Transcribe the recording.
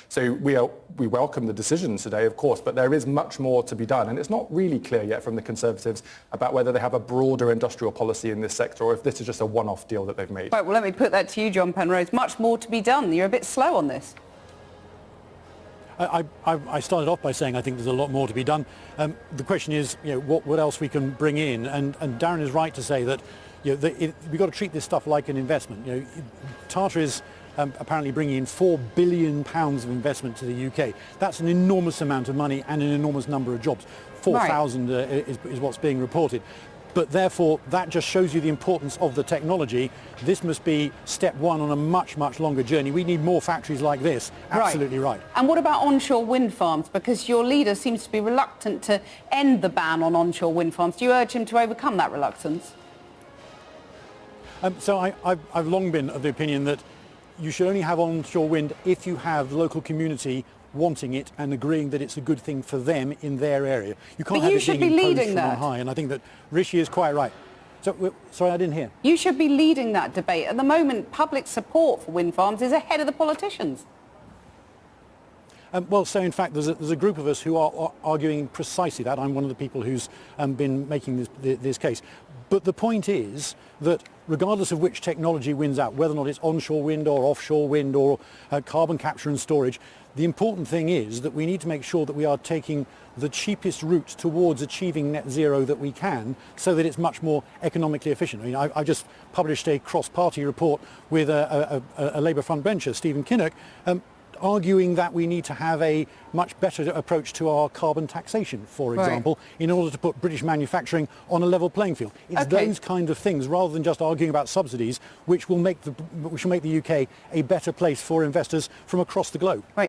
So we welcome the decisions today, of course, but there is much more to be done. And it's not really clear yet from the Conservatives about whether they have a broader industrial policy in this sector or if this is just a one-off deal that they've made. Right, well, let me put that to you, John Penrose. Much more to be done. You're a bit slow on this. I started off by saying I think there's a lot more to be done. The question is, what else we can bring in, and Darren is right to say that we've got to treat this stuff like an investment. Tata is apparently bringing in £4 billion of investment to the UK. That's an enormous amount of money and an enormous number of jobs. 4,000 is what's being reported. But therefore, that just shows you the importance of the technology. This must be step one on a much, much longer journey. We need more factories like this. Absolutely right. And what about onshore wind farms? Because your leader seems to be reluctant to end the ban on onshore wind farms. Do you urge him to overcome that reluctance? So I've long been of the opinion that you should only have onshore wind if you have the local community wanting it and agreeing that it's a good thing for them in their area. You can't have it being imposed from on high, and I think that Rishi is quite right. So, sorry, I didn't hear. You should be leading that debate. At the moment, public support for wind farms is ahead of the politicians. Well, so in fact, there's a group of us who are arguing precisely that. I'm one of the people who's been making this case. But the point is that regardless of which technology wins out, whether or not it's onshore wind or offshore wind or carbon capture and storage, the important thing is that we need to make sure that we are taking the cheapest route towards achieving net zero that we can, so that it's much more economically efficient. I mean, I just published a cross-party report with a Labour frontbencher, Stephen Kinnock, arguing that we need to have a much better approach to our carbon taxation, for example, in order to put British manufacturing on a level playing field. It's those kind of things, rather than just arguing about subsidies, which will make the UK a better place for investors from across the globe. Right.